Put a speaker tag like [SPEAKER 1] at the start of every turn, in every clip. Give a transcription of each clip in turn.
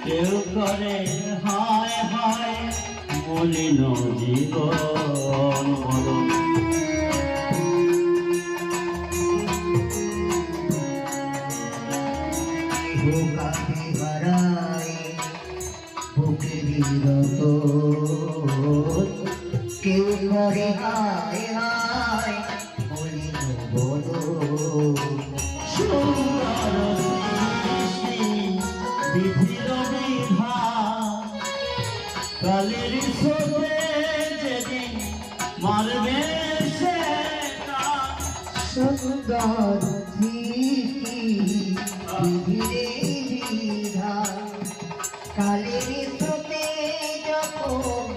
[SPEAKER 1] কেউ করে হায় হায় মলিন জীবন মরণ
[SPEAKER 2] ভোগাতে হারায় বুকেরই রত কেউ করে হায় হায় মলিন বদন
[SPEAKER 1] কালের সোতে যেদিন মারবে সেটা
[SPEAKER 2] সুন্দর ধীরে বিধান কালের সোতে যখন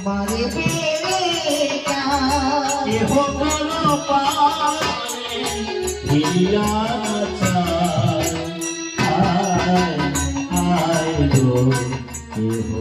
[SPEAKER 2] মারবে
[SPEAKER 1] এহ বল পারে হিয়া চায় হায় হায় গো এহ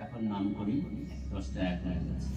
[SPEAKER 1] এখন নাম করি 10টা 1 হয়ে গেছে।